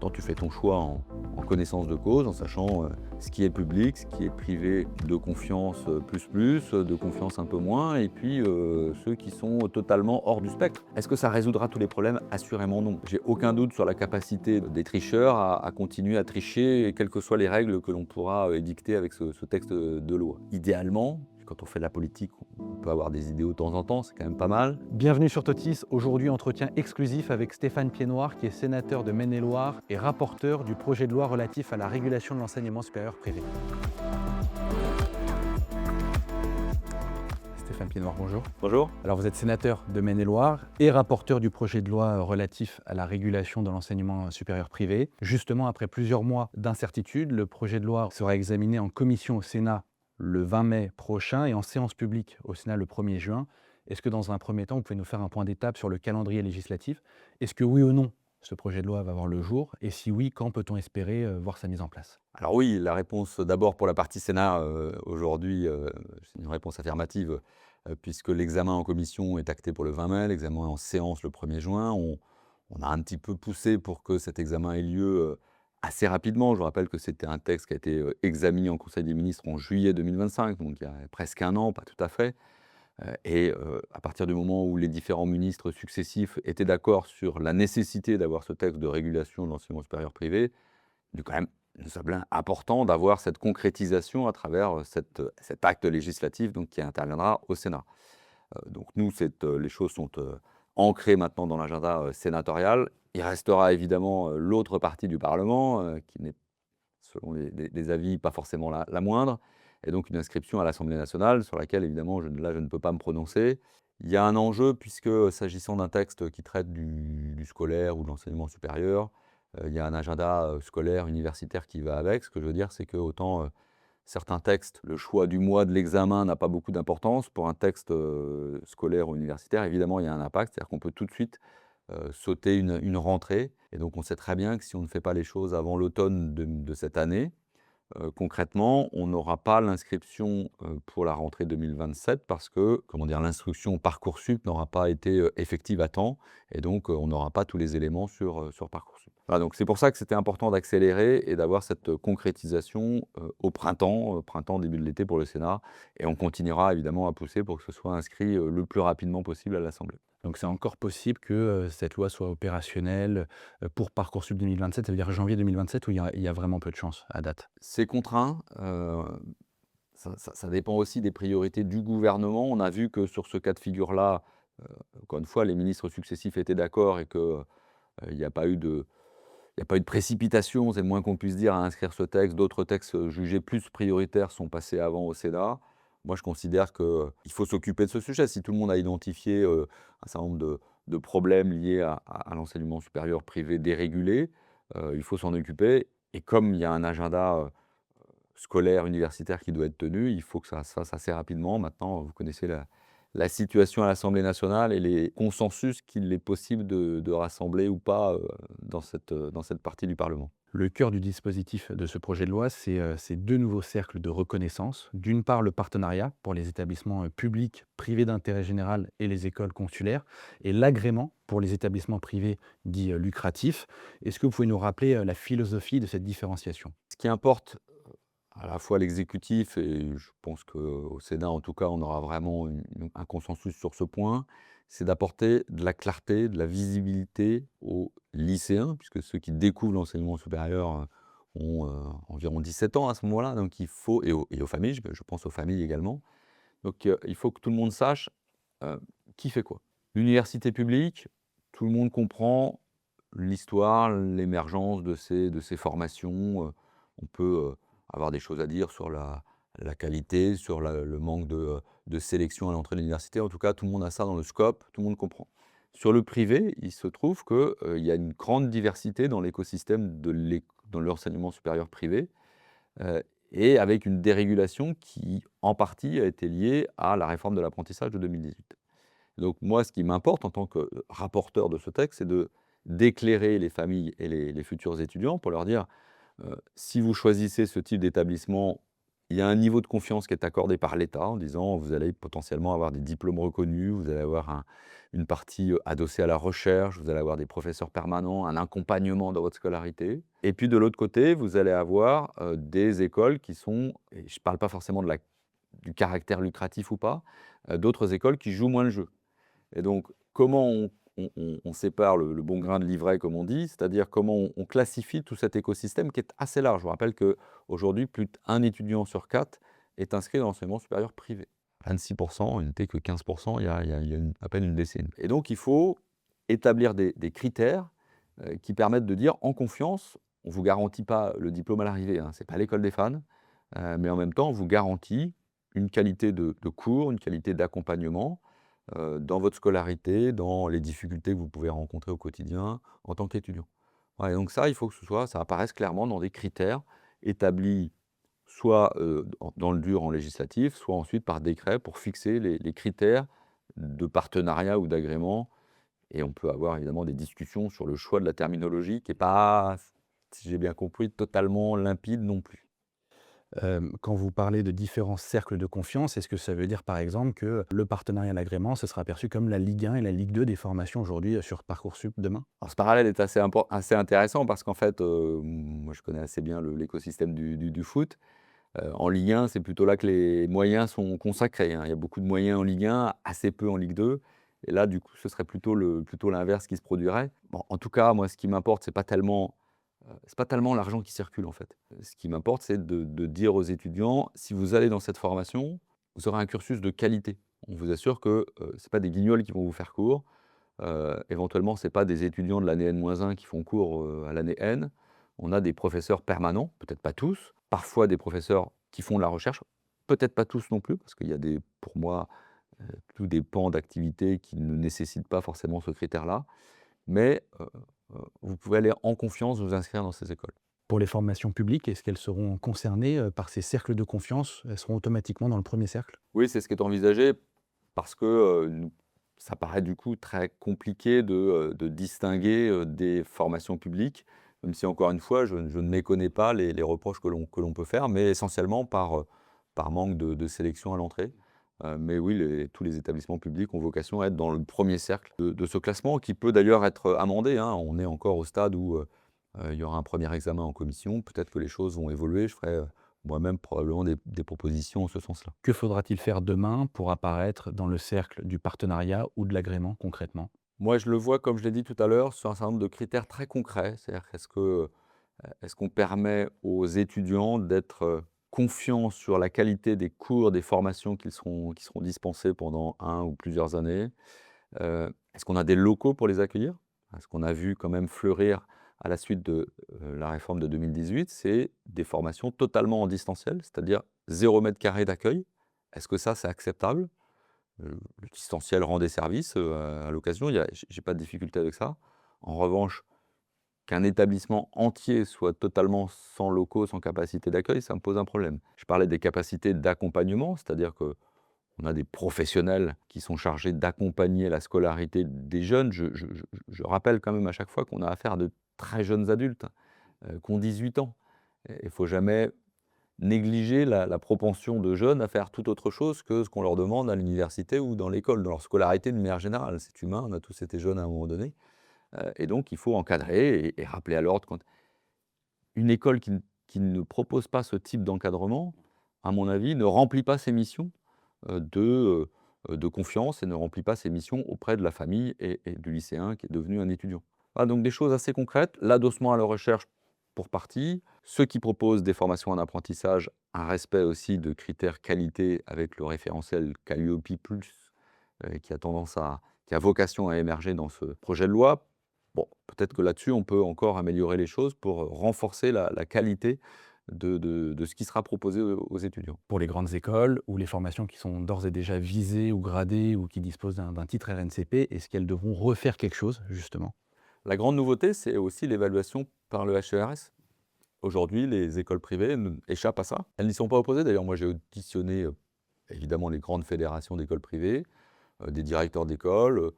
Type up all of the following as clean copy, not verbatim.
Maintenant, tu fais ton choix en connaissance de cause, en sachant ce qui est public, ce qui est privé, de confiance plus, de confiance un peu moins, et puis ceux qui sont totalement hors du spectre. Est-ce que ça résoudra tous les problèmes? Assurément non. J'ai aucun doute sur la capacité des tricheurs à continuer à tricher, quelles que soient les règles que l'on pourra édicter avec ce texte de loi. Idéalement, quand on fait de la politique, on peut avoir des idéaux de temps en temps, c'est quand même pas mal. Bienvenue sur Totis, aujourd'hui entretien exclusif avec Stéphane Piednoir qui est sénateur de Maine-et-Loire et rapporteur du projet de loi relatif à la régulation de l'enseignement supérieur privé. Stéphane Piednoir, bonjour. Bonjour. Alors vous êtes sénateur de Maine-et-Loire et rapporteur du projet de loi relatif à la régulation de l'enseignement supérieur privé. Justement, après plusieurs mois d'incertitude, le projet de loi sera examiné en commission au Sénat le 20 mai prochain et en séance publique au Sénat le 1er juin. Est-ce que dans un premier temps, vous pouvez nous faire un point d'étape sur le calendrier législatif? Est-ce que oui ou non, ce projet de loi va voir le jour? Et si oui, quand peut-on espérer voir sa mise en place? Alors oui, la réponse d'abord pour la partie Sénat, aujourd'hui, c'est une réponse affirmative, puisque l'examen en commission est acté pour le 20 mai, l'examen en séance le 1er juin. On a un petit peu poussé pour que cet examen ait lieu, assez rapidement. Je vous rappelle que c'était un texte qui a été, examiné en conseil des ministres en juillet 2025, donc il y a presque un an, pas tout à fait. À partir du moment où les différents ministres successifs étaient d'accord sur la nécessité d'avoir ce texte de régulation de l'enseignement supérieur privé, il quand même nous semblait important d'avoir cette concrétisation à travers, cet acte législatif donc qui interviendra au Sénat. Donc nous, les choses sont, ancrées maintenant dans l'agenda, sénatorial. Il restera évidemment, l'autre partie du Parlement, qui n'est, selon les avis, pas forcément la moindre, et donc une inscription à l'Assemblée nationale sur laquelle évidemment je ne peux pas me prononcer. Il y a un enjeu puisque, s'agissant d'un texte qui traite du scolaire ou de l'enseignement supérieur, il y a un agenda, scolaire, universitaire qui va avec. Ce que je veux dire, c'est que autant, certains textes, le choix du mois de l'examen n'a pas beaucoup d'importance. Pour un texte, scolaire ou universitaire, évidemment, il y a un impact. C'est-à-dire qu'on peut tout de suite, sauter une rentrée, et donc on sait très bien que si on ne fait pas les choses avant l'automne de cette année, concrètement, on n'aura pas l'inscription, pour la rentrée 2027 parce que, comment dire, l'instruction Parcoursup n'aura pas été, effective à temps, et donc, on n'aura pas tous les éléments sur Parcoursup. Voilà, donc c'est pour ça que c'était important d'accélérer et d'avoir cette, concrétisation, au printemps, début de l'été pour le Sénat, et on continuera évidemment à pousser pour que ce soit inscrit, le plus rapidement possible à l'Assemblée. Donc c'est encore possible que cette loi soit opérationnelle pour Parcoursup 2027, ça veut dire janvier 2027, ou il y a vraiment peu de chance à date? C'est contraint, ça dépend aussi des priorités du gouvernement. On a vu que sur ce cas de figure-là, encore une fois, les ministres successifs étaient d'accord et que, il n'y a pas eu de précipitation, c'est le moins qu'on puisse dire, à inscrire ce texte. D'autres textes, jugés plus prioritaires sont passés avant au Sénat. Moi, je considère qu'il faut s'occuper de ce sujet. Si tout le monde a identifié, un certain nombre de problèmes liés à l'enseignement supérieur privé dérégulé, il faut s'en occuper, et comme il y a un agenda, scolaire, universitaire qui doit être tenu, il faut que ça se fasse assez rapidement. Maintenant, vous connaissez la situation à l'Assemblée nationale et les consensus qu'il est possible de rassembler ou pas, dans cette partie du Parlement. Le cœur du dispositif de ce projet de loi, c'est ces 2 nouveaux cercles de reconnaissance. D'une part, le partenariat pour les établissements publics, privés d'intérêt général et les écoles consulaires, et l'agrément pour les établissements privés dits lucratifs. Est-ce que vous pouvez nous rappeler la philosophie de cette différenciation? Ce qui importe, à la fois l'exécutif, et je pense qu'au Sénat, en tout cas, on aura vraiment un consensus sur ce point, c'est d'apporter de la clarté, de la visibilité aux lycéens, puisque ceux qui découvrent l'enseignement supérieur, ont, environ 17 ans à ce moment-là, donc il faut, et aux familles, je pense aux familles également. Donc, il faut que tout le monde sache, qui fait quoi. L'université publique, tout le monde comprend l'histoire, l'émergence de ces formations. On peut, avoir des choses à dire sur la qualité, sur le manque de sélection à l'entrée de l'université. En tout cas, tout le monde a ça dans le scope, tout le monde comprend. Sur le privé, il se trouve que, il y a une grande diversité dans l'écosystème dans l'enseignement supérieur privé, heu et avec une dérégulation qui, en partie, a été liée à la réforme de l'apprentissage de 2018. Donc moi, ce qui m'importe en tant que, rapporteur de ce texte, c'est d'éclairer les familles et les futurs étudiants pour leur dire, si vous choisissez ce type d'établissement, Il y a un niveau de confiance qui est accordé par l'État en disant: «Vous allez potentiellement avoir des diplômes reconnus, vous allez avoir une partie, adossée à la recherche, vous allez avoir des professeurs permanents, un accompagnement dans votre scolarité» et puis de l'autre côté, vous allez avoir, des écoles qui sont et je ne parle pas forcément du caractère lucratif ou pas, d'autres écoles qui jouent moins le jeu et donc comment on sépare le bon grain de l'ivraie comme on dit, c'est-à-dire comment on classifie tout cet écosystème qui est assez large. Je vous rappelle qu'aujourd'hui, plus d'1 étudiant sur 4 est inscrit dans l'enseignement supérieur privé. 26 il n'était que 15 il y a à peine une décennie et donc il faut établir des critères, qui permettent de dire: «En confiance, on ne vous garantit pas le diplôme à l'arrivée, hein, ce n'est pas l'école des fans, mais en même temps, on vous garantit une qualité de cours, une qualité d'accompagnement, dans votre scolarité, dans les difficultés que vous pouvez rencontrer au quotidien en tant qu'étudiant». Ouais, donc ça, il faut que ça apparaisse clairement dans des critères établis soit, dans le dur en législatif, soit ensuite par décret pour fixer les critères de partenariat ou d'agrément et on peut avoir évidemment des discussions sur le choix de la terminologie qui est pas, si j'ai bien compris, totalement limpide non plus. Quand vous parlez de différents cercles de confiance, est-ce que ça veut dire, par exemple, que le partenariat à l'agrément, ce sera perçu comme la Ligue 1 et la Ligue 2 des formations aujourd'hui, sur Parcoursup demain? Alors ce parallèle est assez intéressant parce qu'en fait, moi je connais assez bien l'écosystème du foot. En Ligue 1, c'est plutôt là que les moyens sont consacrés, hein. Il y a beaucoup de moyens en Ligue 1, assez peu en Ligue 2 et là, du coup, ce serait plutôt l'inverse qui se produirait. Bon, en tout cas, moi, ce qui m'importe, c'est pas tellement l'argent qui circule, en fait. Ce qui m'importe, c'est de dire aux étudiants: «Si vous allez dans cette formation, vous aurez un cursus de qualité». On vous assure que, c'est pas des guignols qui vont vous faire cours, éventuellement, c'est pas des étudiants de l'année N-1 qui font cours, à l'année N. On a des professeurs permanents, peut-être pas tous, parfois des professeurs qui font de la recherche, peut-être pas tous non plus, parce qu'il y a pour moi, tout des pans d'activité qui ne nécessitent pas forcément ce critère-là. Mais, vous pouvez aller en confiance vous inscrire dans ces écoles. Pour les formations publiques, est-ce qu'elles seront concernées, par ces cercles de confiance? Elles seront automatiquement dans le premier cercle? Oui, c'est ce qui est envisagé parce que, ça paraît du coup très compliqué de distinguer, des formations publiques, même si encore une fois, je ne méconnais pas les reproches que l'on peut faire, mais essentiellement par manque de sélection à l'entrée. Mais oui, tous les établissements publics ont vocation à être dans le premier cercle de ce classement qui peut d'ailleurs être amendé, hein. On est encore au stade où, il y aura un premier examen en commission. Peut-être que les choses vont évoluer. Je ferai, moi-même probablement des propositions en ce sens-là. Que faudra-t-il faire demain pour apparaître dans le cercle du partenariat ou de l'agrément concrètement? Moi, je le vois, comme je l'ai dit tout à l'heure, sur un certain nombre de critères très concrets. C'est-à-dire est-ce qu'on permet aux étudiants d'être, confiants sur la qualité des cours, des formations qui seront dispensées pendant 1 ou plusieurs années? Est-ce qu'on a des locaux pour les accueillir? Ce qu'on a vu quand même fleurir à la suite de, la réforme de 2018, c'est des formations totalement en distanciel, c'est-à-dire 0 m² d'accueil. Est-ce que ça, c'est acceptable? Le distanciel rend des services, à l'occasion, j'ai pas de difficulté avec ça. En revanche, qu'un établissement entier soit totalement sans locaux, sans capacité d'accueil, ça me pose un problème. Je parlais des capacités d'accompagnement, c'est-à-dire qu'on a des professionnels qui sont chargés d'accompagner la scolarité des jeunes. Je rappelle quand même à chaque fois qu'on a affaire à de très jeunes adultes, qui ont 18 ans et il faut jamais négliger la propension de jeunes à faire tout autre chose que ce qu'on leur demande à l'université ou dans l'école, dans leur scolarité de manière générale. C'est humain, on a tous été jeunes à un moment donné, et donc il faut encadrer et rappeler à l'ordre quand une école qui ne propose pas ce type d'encadrement, à mon avis, ne remplit pas ses missions, de confiance et ne remplit pas ses missions auprès de la famille et du lycéen qui est devenu un étudiant. Voilà, donc des choses assez concrètes, l'adossement à la recherche pour partie, ceux qui proposent des formations en apprentissage, un respect aussi de critères qualité avec le référentiel Calliope+, qui a vocation à émerger dans ce projet de loi. Bon, peut-être que là-dessus, on peut encore améliorer les choses pour renforcer la qualité de ce qui sera proposé aux étudiants. Pour les grandes écoles ou les formations qui sont d'ores et déjà visées ou gradées ou qui disposent d'un titre RNCP, est-ce qu'elles devront refaire quelque chose justement? La grande nouveauté, c'est aussi l'évaluation par le HERS. Aujourd'hui, les écoles privées échappent à ça. Elles n'y sont pas opposées. D'ailleurs, moi, j'ai auditionné évidemment les grandes fédérations d'écoles privées, des directeurs d'écoles,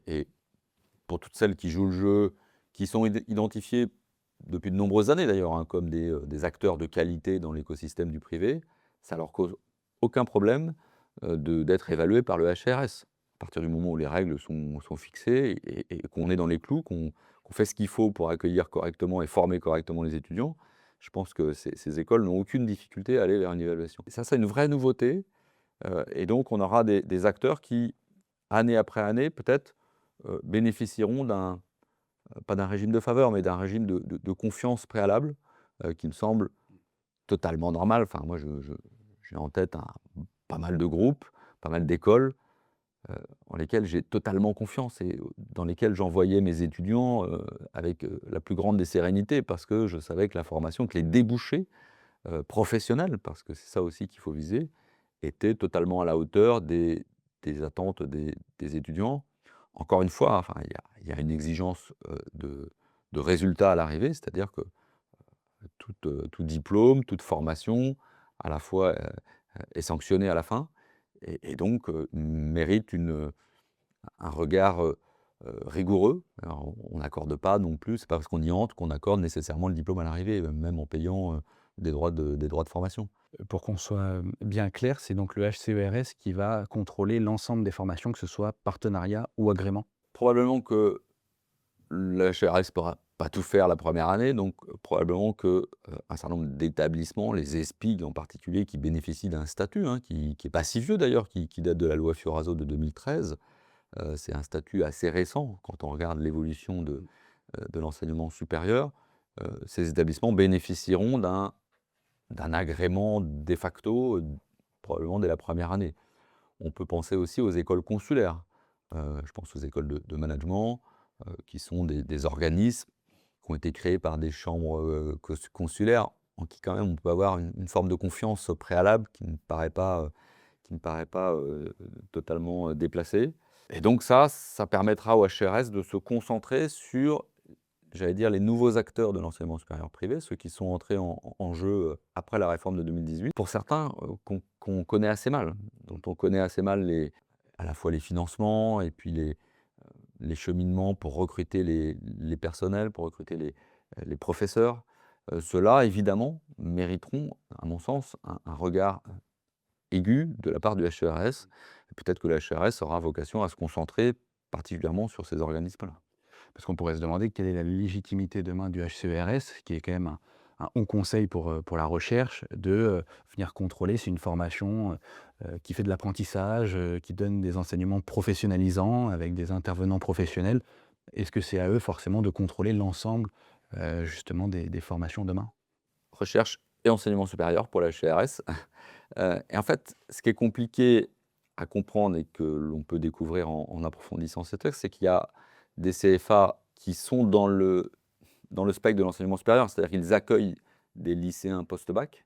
et pour toutes celles qui jouent le jeu, qui sont identifiées depuis de nombreuses années d'ailleurs, hein, comme des acteurs de qualité dans l'écosystème du privé, ça leur cause aucun problème d'être évalués par le HCRS. À partir du moment où les règles sont fixées et qu'on est dans les clous, qu'on fait ce qu'il faut pour accueillir correctement et former correctement les étudiants, je pense que ces écoles n'ont aucune difficulté à aller vers une évaluation. Et ça, c'est une vraie nouveauté. Et donc, on aura des acteurs qui, année après année, peut-être, bénéficieront pas d'un régime de faveur, mais d'un régime de confiance préalable, qui me semble totalement normal. Enfin, moi, j'ai en tête pas mal de groupes, pas mal d'écoles, en lesquelles j'ai totalement confiance et dans lesquelles j'envoyais mes étudiants, avec, la plus grande des sérénités parce que je savais que la formation, que les débouchés, professionnels, parce que c'est ça aussi qu'il faut viser, étaient totalement à la hauteur des attentes des étudiants. Encore une fois, enfin, il y a une exigence, de résultats à l'arrivée, c'est-à-dire que tout diplôme, toute formation, à la fois, est sanctionné à la fin et donc mérite un regard, rigoureux. Alors on n'accorde pas non plus, c'est pas parce qu'on y entre qu'on accorde nécessairement le diplôme à l'arrivée, même en payant, des droits de formation. Pour qu'on soit bien clair, c'est donc le HCERS qui va contrôler l'ensemble des formations, que ce soit partenariat ou agrément? Probablement que le HRS ne pourra pas tout faire la première année, donc probablement que, un certain nombre d'établissements, les ESPIG en particulier, qui bénéficient d'un statut, hein, qui est pas si vieux d'ailleurs, qui date de la loi Fioraso de 2013. C'est un statut assez récent quand on regarde l'évolution de l'enseignement supérieur. Ces établissements bénéficieront d'un agrément de facto, probablement dès la première année. On peut penser aussi aux écoles consulaires. Je pense aux écoles de management, qui sont des organismes qui ont été créés par des chambres, consulaires, en qui quand même on peut avoir une forme de confiance au préalable qui ne paraît pas, totalement, déplacée. Et donc ça permettra au HCRS de se concentrer sur, j'allais dire, les nouveaux acteurs de l'enseignement supérieur privé, ceux qui sont entrés en jeu, après la réforme de 2018. Pour certains, qu'on connaît assez mal, dont on connaît assez mal à la fois les financements et puis les cheminements pour recruter les personnels, pour recruter les professeurs. Ceux-là, évidemment, mériteront, à mon sens, un regard aigu de la part du HCRS. Peut-être que le HCRS aura vocation à se concentrer particulièrement sur ces organismes-là. Parce qu'on pourrait se demander quelle est la légitimité demain du HCERS, qui est quand même un haut conseil pour la recherche, de venir contrôler si une formation qui fait de l'apprentissage, qui donne des enseignements professionnalisants avec des intervenants professionnels. Est-ce que c'est à eux forcément de contrôler l'ensemble justement des formations demain? Recherche et enseignement supérieur pour le HCRS. Et en fait, ce qui est compliqué à comprendre et que l'on peut découvrir en approfondissant ces textes, c'est qu'il y a des CFA qui sont dans le spectre de l'enseignement supérieur, c'est-à-dire qu'ils accueillent des lycéens post-bac,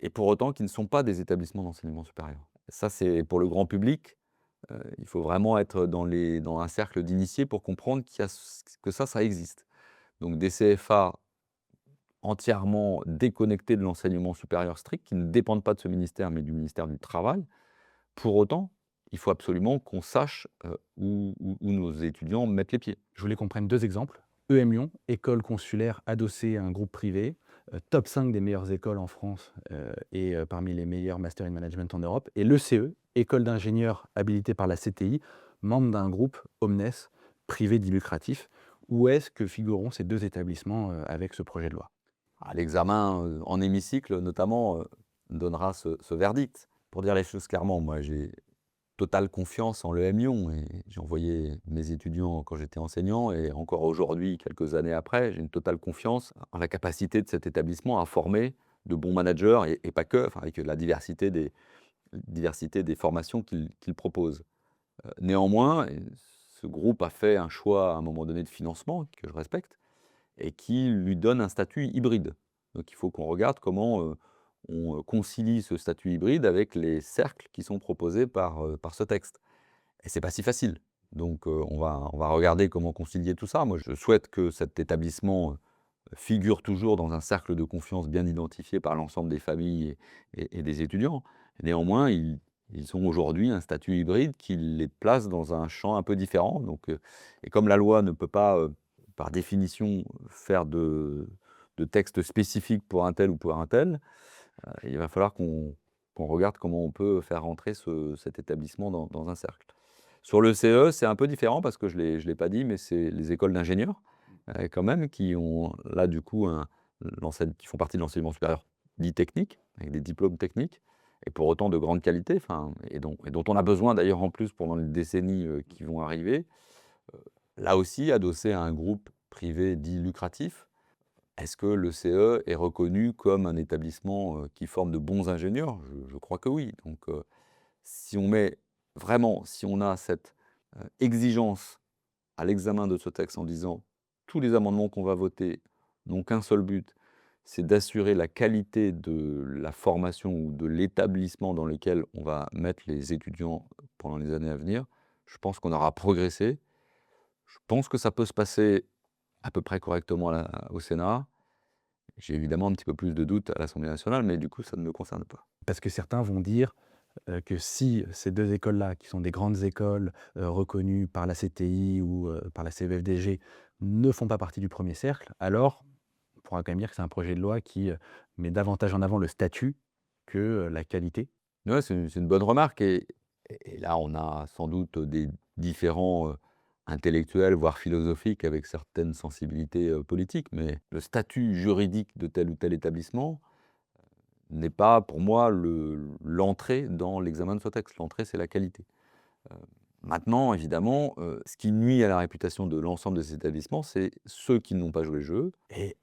et pour autant qui ne sont pas des établissements d'enseignement supérieur. Ça, c'est pour le grand public, il faut vraiment être dans un cercle d'initiés pour comprendre que ça existe. Donc des CFA entièrement déconnectés de l'enseignement supérieur strict, qui ne dépendent pas de ce ministère, mais du ministère du Travail. Pour autant, il faut absolument qu'on sache, où nos étudiants mettent les pieds. Je voulais qu'on prenne deux exemples. EM Lyon, école consulaire adossée à un groupe privé, top 5 des meilleures écoles en France et parmi les meilleurs Master in Management en Europe. Et l'ECE, école d'ingénieurs habilitée par la CTI, membre d'un groupe Omnes, privé dit lucratif. Où est-ce que figureront ces deux établissements avec ce projet de loi? L'examen, en hémicycle notamment, donnera ce verdict. Pour dire les choses clairement, moi j'ai totale confiance en l'EM Lyon et j'ai envoyé mes étudiants quand j'étais enseignant et encore aujourd'hui, quelques années après, j'ai une totale confiance en la capacité de cet établissement à former de bons managers et pas que, enfin avec la diversité des formations qu'il propose. Néanmoins, ce groupe a fait un choix à un moment donné de financement, que je respecte, et qui lui donne un statut hybride. Donc il faut qu'on regarde comment, on concilie ce statut hybride avec les cercles qui sont proposés par ce texte. Et c'est pas si facile. Donc on va regarder comment concilier tout ça. Moi, je souhaite que cet établissement, figure toujours dans un cercle de confiance bien identifié par l'ensemble des familles et des étudiants. Néanmoins, ils ont aujourd'hui un statut hybride qui les place dans un champ un peu différent. Donc et comme la loi ne peut pas, par définition, faire de textes spécifiques pour un tel ou pour un tel, Il va falloir qu'on regarde comment on peut faire rentrer cet établissement dans un cercle. Sur le CE, c'est un peu différent parce que je l'ai pas dit, mais c'est les écoles d'ingénieurs, quand même, qui ont là, du coup, qui font partie de l'enseignement supérieur dit technique, avec des diplômes techniques et pour autant de grande qualité, enfin et dont on a besoin d'ailleurs en plus pendant les décennies, qui vont arriver. Là aussi, adossé à un groupe privé dit lucratif, est-ce que le CE est reconnu comme un établissement, qui forme de bons ingénieurs? Je crois que oui. Donc, si on met vraiment, si on a cette, exigence à l'examen de ce texte en disant: «Tous les amendements qu'on va voter n'ont qu'un seul but, c'est d'assurer la qualité de la formation ou de l'établissement dans lequel on va mettre les étudiants pendant les années à venir», je pense qu'on aura progressé. Je pense que ça peut se passer à peu près correctement au Sénat. J'ai évidemment un petit peu plus de doutes à l'Assemblée nationale, mais du coup, ça ne me concerne pas. Parce que certains vont dire que si ces 2 écoles-là, qui sont des grandes écoles, reconnues par la CTI ou par la CEFDG, ne font pas partie du premier cercle, alors on pourra quand même dire que c'est un projet de loi qui, met davantage en avant le statut que, la qualité. Ouais, c'est une bonne remarque et là, on a sans doute des différents, intellectuels, voire philosophiques avec certaines sensibilités, politiques, mais le statut juridique de tel ou tel établissement n'est pas pour moi l'entrée dans l'examen de ce texte. L'entrée, c'est la qualité. Heu, Maintenant évidemment, ce qui nuit à la réputation de l'ensemble de ces établissements, c'est ceux qui n'ont pas joué le jeu et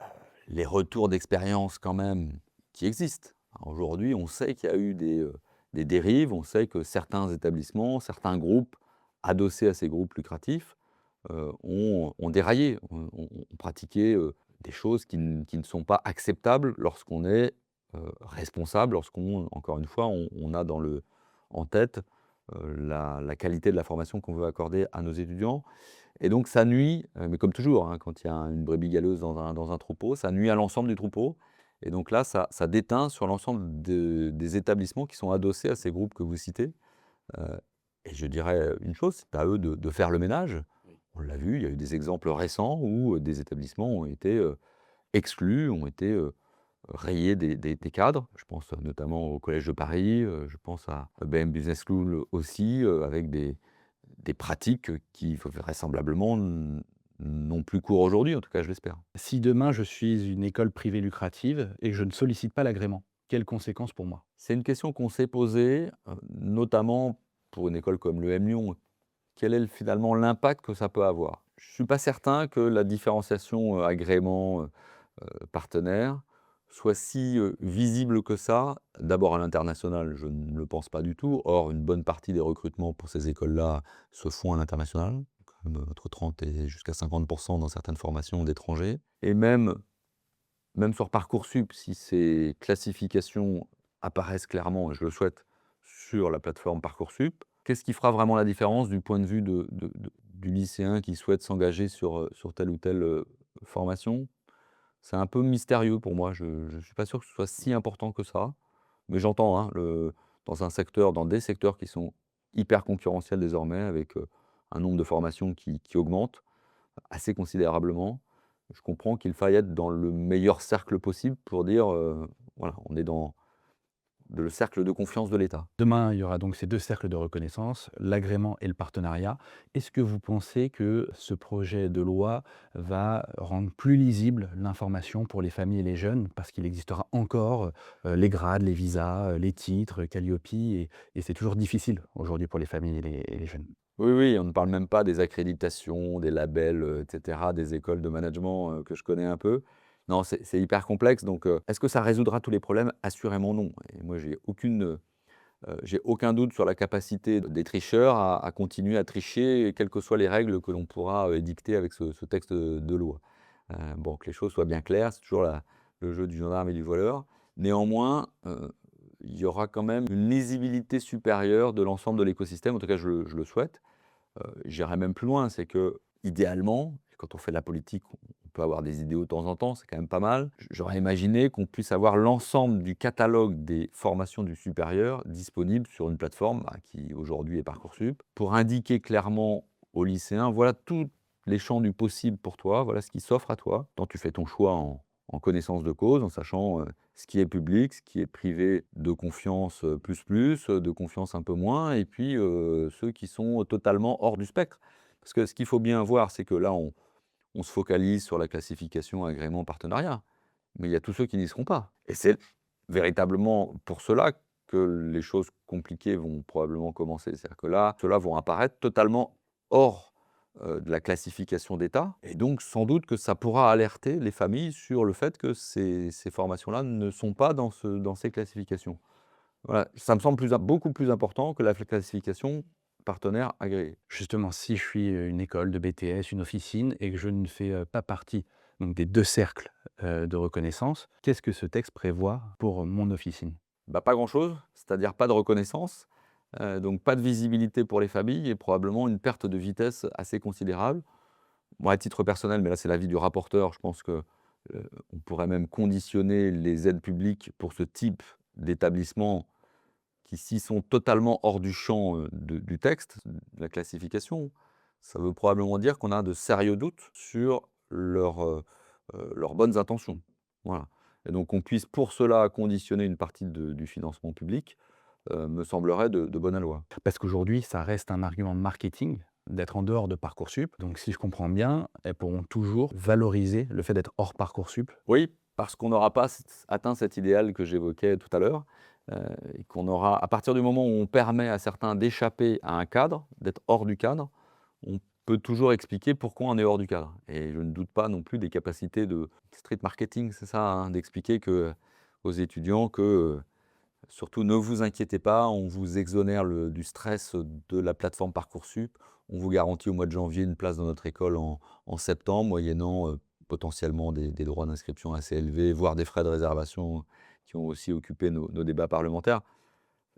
les retours d'expérience quand même qui existent. Aujourd'hui, on sait qu'il y a eu des dérives, on sait que certains établissements, certains groupes adossés à ces groupes lucratifs, ont déraillé, ont pratiqué, des choses qui ne sont pas acceptables lorsqu'on est, responsable, lorsqu'on encore une fois, on a en tête, la qualité de la formation qu'on veut accorder à nos étudiants et donc ça nuit, mais comme toujours, hein, quand il y a une brebis galeuse dans un troupeau, ça nuit à l'ensemble du troupeau et donc là, ça déteint sur l'ensemble des établissements qui sont adossés à ces groupes que vous citez, heu et je dirais une chose, c'est à eux de faire le ménage. On l'a vu, il y a eu des exemples récents où, des établissements ont été, exclus, ont été, rayés des cadres. Je pense notamment au Collège de Paris, je pense à BM Business School aussi, avec des pratiques qui vraisemblablement n'ont plus cours aujourd'hui, en tout cas je l'espère. Si demain je suis une école privée lucrative et que je ne sollicite pas l'agrément, quelles conséquences pour moi? C'est une question qu'on s'est posée, notamment pour une école comme l'EM Lyon. Quel est finalement l'impact que ça peut avoir? Je ne suis pas certain que la différenciation, agrément, partenaire soit si, visible que ça. D'abord à l'international, je ne le pense pas du tout. Or, une bonne partie des recrutements pour ces écoles-là se font à l'international, comme, entre 30 et jusqu'à 50 dans certaines formations d'étrangers et même sur Parcoursup, si ces classifications apparaissent clairement, et je le souhaite, sur la plateforme Parcoursup, qu'est-ce qui fera vraiment la différence du point de vue du lycéen qui souhaite s'engager sur telle ou telle, formation? C'est un peu mystérieux pour moi. Je ne suis pas sûr que ce soit si important que ça, mais j'entends, hein, dans des secteurs qui sont hyper concurrentiels désormais avec, un nombre de formations qui augmente assez considérablement. Je comprends qu'il faille être dans le meilleur cercle possible pour dire, voilà, on est dans le cercle de confiance de l'État. Demain, il y aura donc ces 2 cercles de reconnaissance, l'agrément et le partenariat. Est-ce que vous pensez que ce projet de loi va rendre plus lisible l'information pour les familles et les jeunes? Parce qu'il existera encore, les grades, les visas, les titres, Calliope et c'est toujours difficile aujourd'hui pour les familles et les jeunes. Oui, oui, on ne parle même pas des accréditations, des labels, et cetera, des écoles de management, que je connais un peu. Non, c'est hyper complexe donc est-ce que ça résoudra tous les problèmes? Assurément non et moi j'ai aucun doute sur la capacité des tricheurs à continuer à tricher, quelles que soient les règles que l'on pourra, édicter avec ce texte, de loi. Bon, que les choses soient bien claires, c'est toujours le jeu du gendarme et du voleur. Néanmoins, il y aura quand même une lisibilité supérieure de l'ensemble de l'écosystème, en tout cas je le souhaite. J'irai même plus loin, c'est que idéalement, quand on fait de la politique, on peut avoir des idéaux de temps en temps, c'est quand même pas mal. J'aurais imaginé qu'on puisse avoir l'ensemble du catalogue des formations du supérieur disponible sur une plateforme, bah, qui aujourd'hui est Parcoursup, pour indiquer clairement aux lycéens, voilà tous les champs du possible pour toi, voilà ce qui s'offre à toi, quand tu fais ton choix en en connaissance de cause, en sachant ce qui est public, ce qui est privé de confiance plus, de confiance un peu moins, et puis ceux qui sont totalement hors du spectre. Parce que ce qu'il faut bien voir, c'est que là, on se focalise sur la classification agrément partenariat, mais il y a tous ceux qui n'y seront pas. Et c'est véritablement pour cela que les choses compliquées vont probablement commencer. C'est-à-dire que là, ceux-là vont apparaître totalement hors de la classification d'État, et donc sans doute que ça pourra alerter les familles sur le fait que ces formations-là ne sont pas dans ces classifications. Voilà, ça me semble beaucoup plus important que la classification partenaire agréé. Justement, si je suis une école de BTS, une officine et que je ne fais pas partie donc des 2 cercles de reconnaissance, qu'est-ce que ce texte prévoit pour mon officine? Bah, pas grand-chose, c'est-à-dire pas de reconnaissance, donc pas de visibilité pour les familles et probablement une perte de vitesse assez considérable. Moi, à titre personnel, mais là c'est l'avis du rapporteur, je pense que, on pourrait même conditionner les aides publiques pour ce type d'établissement qui, s'ils sont totalement hors du champ, du texte, de la classification, ça veut probablement dire qu'on a de sérieux doutes sur leurs bonnes intentions. Voilà, et donc qu'on puisse pour cela conditionner une partie du financement public, me semblerait de bon aloi. Parce qu'aujourd'hui, ça reste un argument de marketing d'être en dehors de Parcoursup. Donc si je comprends bien, elles pourront toujours valoriser le fait d'être hors Parcoursup. Oui, parce qu'on n'aura pas atteint cet idéal que j'évoquais tout à l'heure, et qu'on aura, à partir du moment où on permet à certains d'échapper à un cadre, d'être hors du cadre, on peut toujours expliquer pourquoi on est hors du cadre. Et je ne doute pas non plus des capacités de street marketing, c'est ça, hein, d'expliquer aux étudiants que, surtout ne vous inquiétez pas, on vous exonère du stress de la plateforme Parcoursup, on vous garantit au mois de janvier une place dans notre école en septembre, moyennant potentiellement des droits d'inscription assez élevés, voire des frais de réservation qui ont aussi occupé nos débats parlementaires.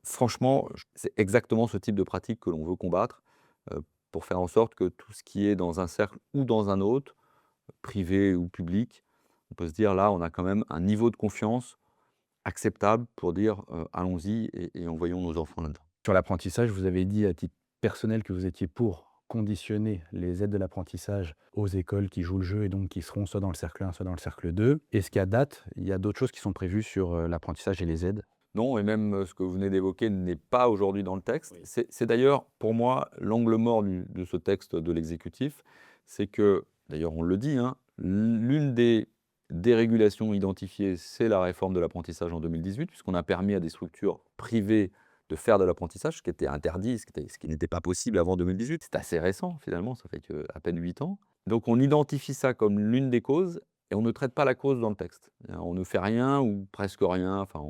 Franchement, c'est exactement ce type de pratique que l'on veut combattre, pour faire en sorte que tout ce qui est dans un cercle ou dans un autre, privé ou public, on peut se dire là, on a quand même un niveau de confiance acceptable pour dire allons-y et envoyons nos enfants là-dedans. Sur l'apprentissage, vous avez dit à titre personnel que vous étiez pour conditionner les aides de l'apprentissage aux écoles qui jouent le jeu et donc qui seront soit dans le cercle 1, soit dans le cercle 2. Est-ce qu'à date, il y a d'autres choses qui sont prévues sur l'apprentissage et les aides? Non, et même ce que vous venez d'évoquer n'est pas aujourd'hui dans le texte. Oui. C'est d'ailleurs pour moi l'angle mort de ce texte de l'exécutif, c'est que, d'ailleurs on le dit, hein, l'une des dérégulations identifiées, c'est la réforme de l'apprentissage en 2018, puisqu'on a permis à des structures privées de faire de l'apprentissage, ce qui était interdit, ce qui n'était pas possible avant 2018. C'est assez récent finalement, ça fait que à peine 8 ans. Donc on identifie ça comme l'une des causes et on ne traite pas la cause dans le texte. On ne fait rien ou presque rien, enfin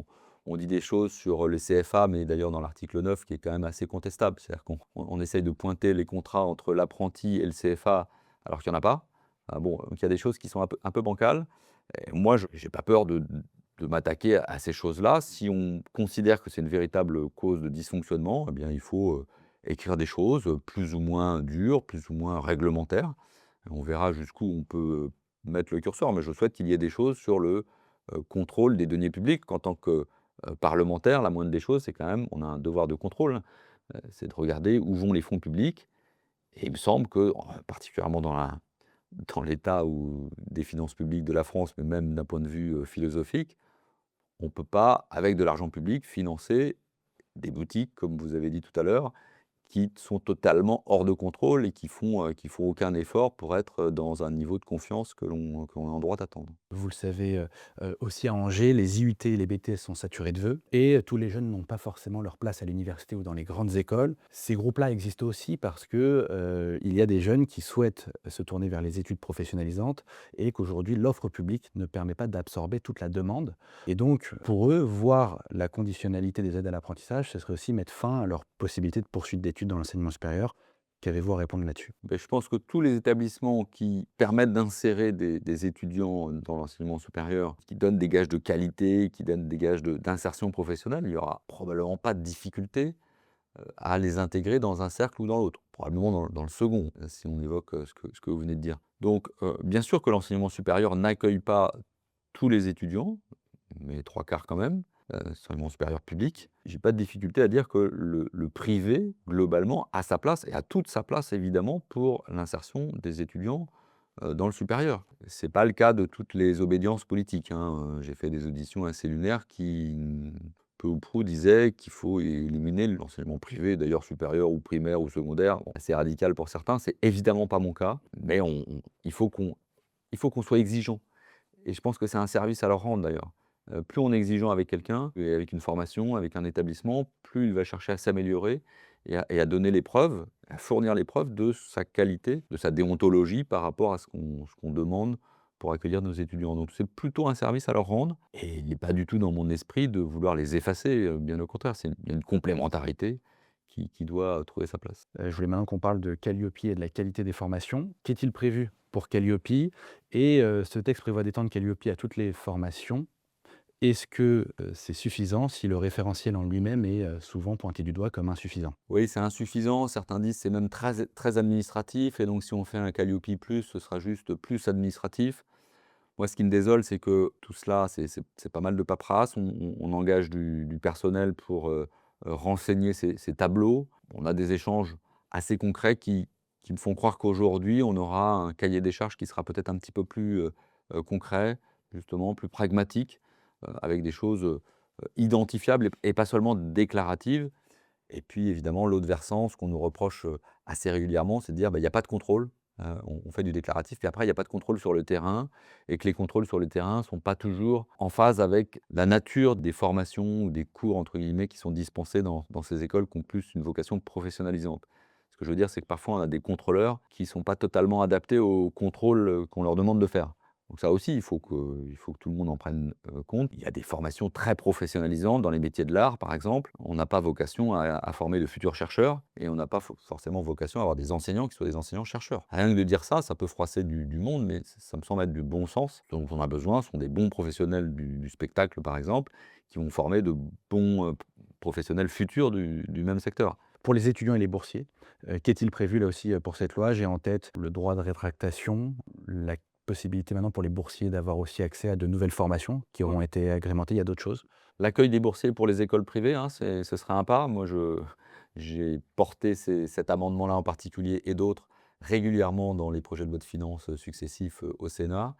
on dit des choses sur les CFA, mais d'ailleurs dans l'article 9 qui est quand même assez contestable. C'est-à-dire qu'on essaye de pointer les contrats entre l'apprenti et le CFA alors qu'il n'y en a pas. Ah bon, donc il y a des choses qui sont un peu bancales. Et moi, je n'ai pas peur de m'attaquer à ces choses-là. Si on considère que c'est une véritable cause de dysfonctionnement, eh bien, il faut écrire des choses plus ou moins dures, plus ou moins réglementaires. Et on verra jusqu'où on peut mettre le curseur, mais je souhaite qu'il y ait des choses sur le contrôle des deniers publics. En tant que parlementaire, la moindre des choses, c'est quand même, on a un devoir de contrôle, c'est de regarder où vont les fonds publics. Et il me semble que, particulièrement dans l'état des finances publiques de la France, mais même d'un point de vue philosophique, on ne peut pas, avec de l'argent public, financer des boutiques, comme vous avez dit tout à l'heure, qui sont totalement hors de contrôle et qui font aucun effort pour être dans un niveau de confiance que l'on est en droit d'attendre. Vous le savez, aussi à Angers, les IUT et les BTS sont saturés de vœux et tous les jeunes n'ont pas forcément leur place à l'université ou dans les grandes écoles. Ces groupes-là existent aussi parce que, il y a des jeunes qui souhaitent se tourner vers les études professionnalisantes et qu'aujourd'hui l'offre publique ne permet pas d'absorber toute la demande et donc pour eux, voir la conditionnalité des aides à l'apprentissage, ce serait aussi mettre fin à leur possibilité de poursuite d'études dans l'enseignement supérieur. Qu'avez-vous à répondre là-dessus? Beh, je pense que tous les établissements qui permettent d'insérer des étudiants dans l'enseignement supérieur, qui donnent des gages de qualité, qui donnent des gages d'insertion professionnelle, il n'y aura probablement pas de difficulté à les intégrer dans un cercle ou dans l'autre. Probablement dans le second, si on évoque ce que vous venez de dire. Donc, bien sûr que l'enseignement supérieur n'accueille pas tous les étudiants, mais 3/4 quand même, enseignement supérieur public. J'ai pas de difficulté à dire que le privé, globalement, a sa place et a toute sa place évidemment pour l'insertion des étudiants dans le supérieur. Ce n'est pas le cas de toutes les obédiences politiques, hein. J'ai fait des auditions assez lunaires qui, peu ou prou, disaient qu'il faut éliminer l'enseignement privé, d'ailleurs supérieur ou primaire ou secondaire. Bon, assez radical pour certains, c'est évidemment pas mon cas, mais il faut qu'on soit exigeant et je pense que c'est un service à leur rendre d'ailleurs. Plus on est exigeant avec quelqu'un et avec une formation, avec un établissement, plus il va chercher à s'améliorer et à donner les preuves, à fournir les preuves de sa qualité, de sa déontologie par rapport à ce qu'on demande pour accueillir nos étudiants. Donc c'est plutôt un service à leur rendre et il n'est pas du tout dans mon esprit de vouloir les effacer, bien au contraire, il y a une complémentarité qui doit trouver sa place. Je voulais maintenant qu'on parle de Calliope et de la qualité des formations. Qu'est-il prévu pour Calliope? Et ce texte prévoit d'étendre Calliope à toutes les formations. Est-ce que, c'est suffisant si le référentiel en lui-même est, souvent pointé du doigt comme insuffisant? Oui, c'est insuffisant. Certains disent que c'est même très administratif et donc si on fait un Calliope+, ce sera juste plus administratif. Moi, ce qui me désole, c'est que tout cela, c'est pas mal de paperasse. On engage du personnel pour, renseigner ces tableaux. On a des échanges assez concrets qui me font croire qu'aujourd'hui, on aura un cahier des charges qui sera peut-être un petit peu plus, concret, justement, plus pragmatique, avec des choses, identifiables et pas seulement déclaratives. Et puis évidemment, l'autre versant, ce qu'on nous reproche, assez régulièrement, c'est de dire: «Bah, il y a pas de contrôle». On fait du déclaratif, puis après il y a pas de contrôle sur le terrain et que les contrôles sur le terrain sont pas toujours en phase avec la nature des formations ou des «cours» entre guillemets qui sont dispensés dans ces écoles qui ont plus une vocation professionnalisante. Ce que je veux dire, c'est que parfois on a des contrôleurs qui sont pas totalement adaptés au contrôle, qu'on leur demande de faire. Donc ça aussi, il faut que tout le monde en prenne, compte. Il y a des formations très professionnalisantes dans les métiers de l'art, par exemple. On n'a pas vocation à former de futurs chercheurs et on n'a pas forcément vocation à avoir des enseignants qui soient des enseignants-chercheurs. Rien que de dire ça peut froisser du monde, mais ça me semble être du bon sens. Ce dont on a besoin sont des bons professionnels du spectacle, par exemple, qui vont former de bons, professionnels futurs du même secteur. Pour les étudiants et les boursiers, qu'est-il prévu là aussi, pour cette loi? J'ai en tête le droit de rétractation, la possibilité maintenant pour les boursiers d'avoir aussi accès à de nouvelles formations qui auront été agrémentées. Il y a d'autres choses? L'accueil des boursiers pour les écoles privées, hein, ce serait un pas. Moi, j'ai porté cet amendement-là en particulier et d'autres régulièrement dans les projets de loi de finances successifs au Sénat.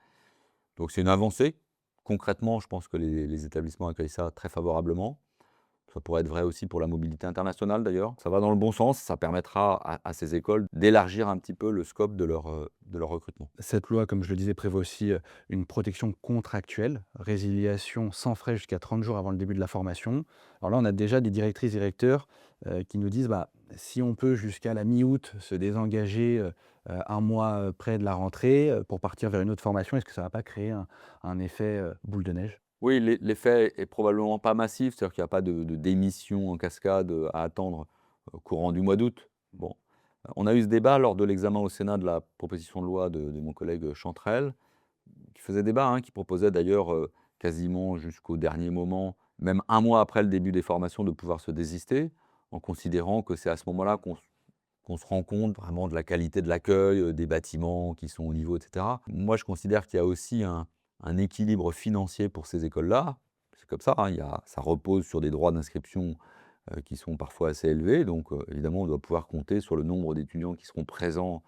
Donc c'est une avancée. Concrètement, je pense que les établissements accueillent ça très favorablement. Ça pourrait être vrai aussi pour la mobilité internationale d'ailleurs. Ça va dans le bon sens, ça permettra à ces écoles d'élargir un petit peu le scope de leur recrutement. Cette loi, comme je le disais, prévoit aussi, une protection contractuelle, résiliation sans frais jusqu'à 30 jours avant le début de la formation. Alors là, on a déjà des directrices, directeurs, qui nous disent: «Bah, si on peut jusqu'à la mi-août se désengager, 1 mois, près de la rentrée, pour partir vers une autre formation, est-ce que ça va pas créer un effet, boule de neige?» Oui, l'effet est probablement pas massif, c'est-à-dire qu'il n'y a pas de démission en cascade, à attendre au courant du mois d'août. Bon, on a eu ce débat lors de l'examen au Sénat de la proposition de loi de mon collègue Chantrel, qui faisait débat, hein, qui proposait d'ailleurs, quasiment jusqu'au dernier moment, même un mois après le début des formations, de pouvoir se désister, en considérant que c'est à ce moment-là qu'on se rend compte vraiment de la qualité de l'accueil, des bâtiments qui sont au niveau et cetera. Moi, je considère qu'il y a aussi un équilibre financier pour ces écoles-là. C'est comme ça, hein, ça repose sur des droits d'inscription, qui sont parfois assez élevés. Donc, évidemment, on doit pouvoir compter sur le nombre d'étudiants qui seront présents,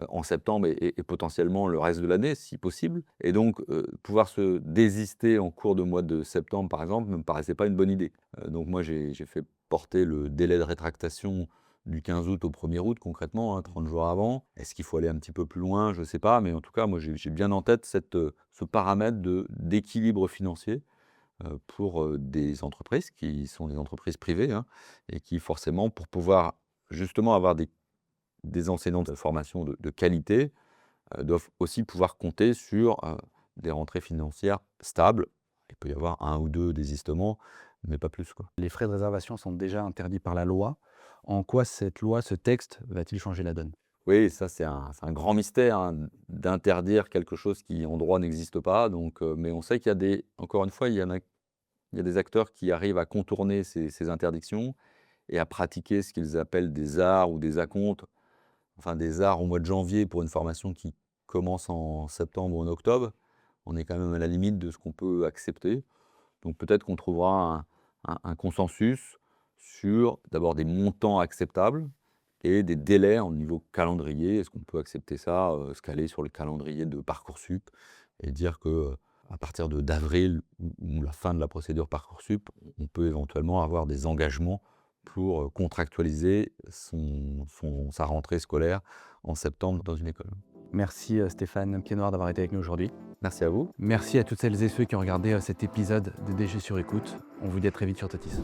en septembre et potentiellement le reste de l'année, si possible. Et donc, pouvoir se désister en cours de mois de septembre, par exemple, ne me paraissait pas une bonne idée. Donc moi, j'ai fait porter le délai de rétractation du 15 août au 1er août concrètement, hein, 30 jours avant. Est-ce qu'il faut aller un petit peu plus loin? Je ne sais pas, mais en tout cas, moi, j'ai bien en tête ce paramètre d'équilibre financier, pour, des entreprises qui sont des entreprises privées, hein, et qui forcément, pour pouvoir justement avoir des enseignants de formation de qualité, doivent aussi pouvoir compter sur, des rentrées financières stables. Il peut y avoir un ou 2 désistements, mais pas plus, quoi. Les frais de réservation sont déjà interdits par la loi. En quoi cette loi, ce texte, va-t-il changer la donne? Oui, ça c'est un grand mystère, hein, d'interdire quelque chose qui en droit n'existe pas donc mais on sait qu'il y a encore une fois, il y a des acteurs qui arrivent à contourner ces interdictions et à pratiquer ce qu'ils appellent des arts ou des acomptes, enfin des arts au mois de janvier pour une formation qui commence en septembre ou en octobre. On est quand même à la limite de ce qu'on peut accepter. Donc peut-être qu'on trouvera un consensus sur d'abord des montants acceptables et des délais au niveau calendrier. Est-ce qu'on peut accepter ça, se caler sur le calendrier de Parcoursup et dire que à partir d'avril ou la fin de la procédure Parcoursup, on peut éventuellement avoir des engagements pour contractualiser sa rentrée scolaire en septembre dans une école. Merci Stéphane Piednoir d'avoir été avec nous aujourd'hui. Merci à vous. Merci à toutes celles et ceux qui ont regardé cet épisode de DG sur écoute. On vous dit à très vite sur Totis.